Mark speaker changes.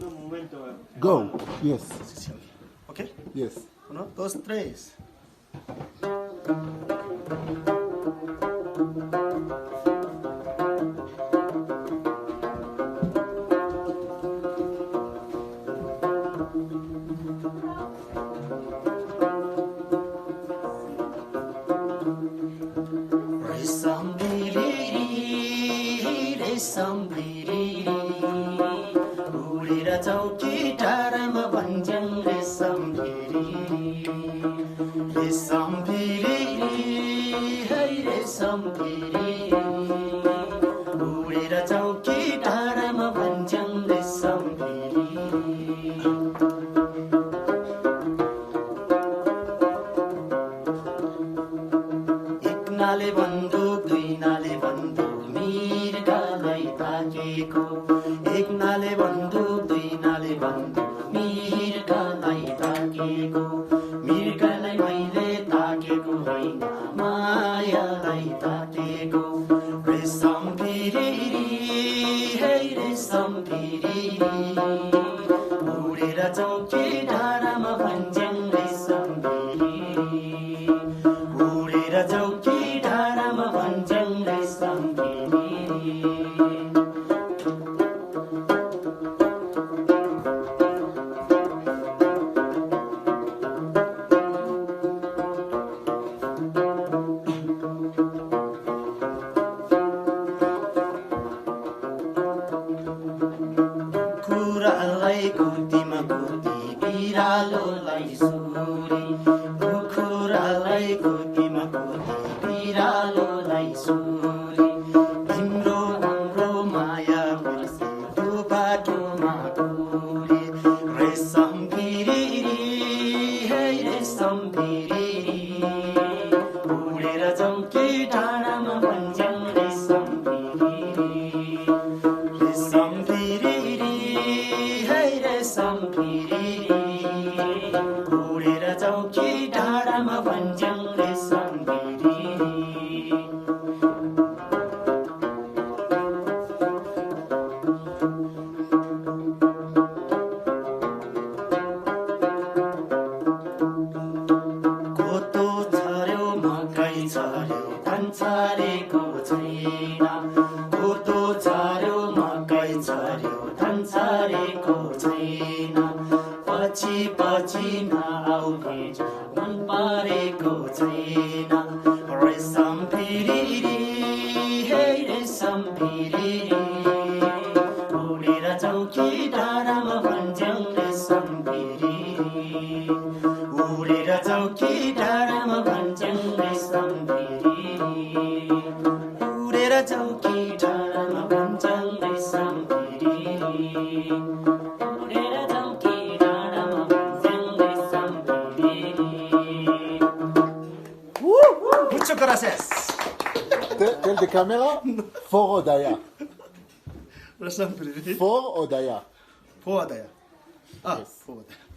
Speaker 1: un momento.
Speaker 2: Go. Yes.
Speaker 1: ¿Ok?
Speaker 2: Yes.
Speaker 1: 1, 2, 3. उडेर चौकी टाढामा भन्छन् रेशम भिरी है रेशम भिरी उडेर चौकी टाढामा भन्छन् रेशम भिरी एक नाले बन्दुक दुई नाले बन्दुक मिर्गालाई ताकेको एक नाले बन्दुक दुई नाले बन्दुक मिर्गालाई ताकेको मिर्गालाई मैले ताकेको होइन मायालाई ताकेको रेशम भिरी है रेशम भिरी उडेर चौकी डाँडामा भन्छन् रेशम भिरी उडेर चौकी डाँडामा भन्छन् रेशम भिरी कुकुरालाई कुर्तीमा कुर्ती बिरालोलाई सुरी कुकुरालाई कुर्तीमा कुर्ती बिरालोलाई सुरी तिम्रो हाम्रो माया वर्षी त्यो बाटोमा कुरे रेशम भिरी है रेशम भिरी उडेर चौकी डाँडामा भन्छन् रेशम भिरी रेशम भिरी रेशम भिरी उडेर चौकी डाँडामा भन्छन् रेशम भिरी कोतो छर्यो मकै छर्यो धान छरेको छैन कोतो छर्यो मकै छर्यो धान छरेको छैन पछि पछि नआउने मन परेको छैन रेशम भिरी है रेशम भिरी उडेर चौकी डाँडामा भन्छन् रेशम भिरी उडेर चौकी डाँडामा भन्छन् रेशम भिरी उडेर चौकी डाँडामा भन्छन् रेशम भिरी उडेर चौकी डाँडामा भन्छन् रेशम भिरी Muchas gracias.
Speaker 2: Tell the camera. For Odaya.
Speaker 1: रेशम भिरी
Speaker 2: For Odaya.
Speaker 1: फोदया
Speaker 2: Yes.
Speaker 1: फोदया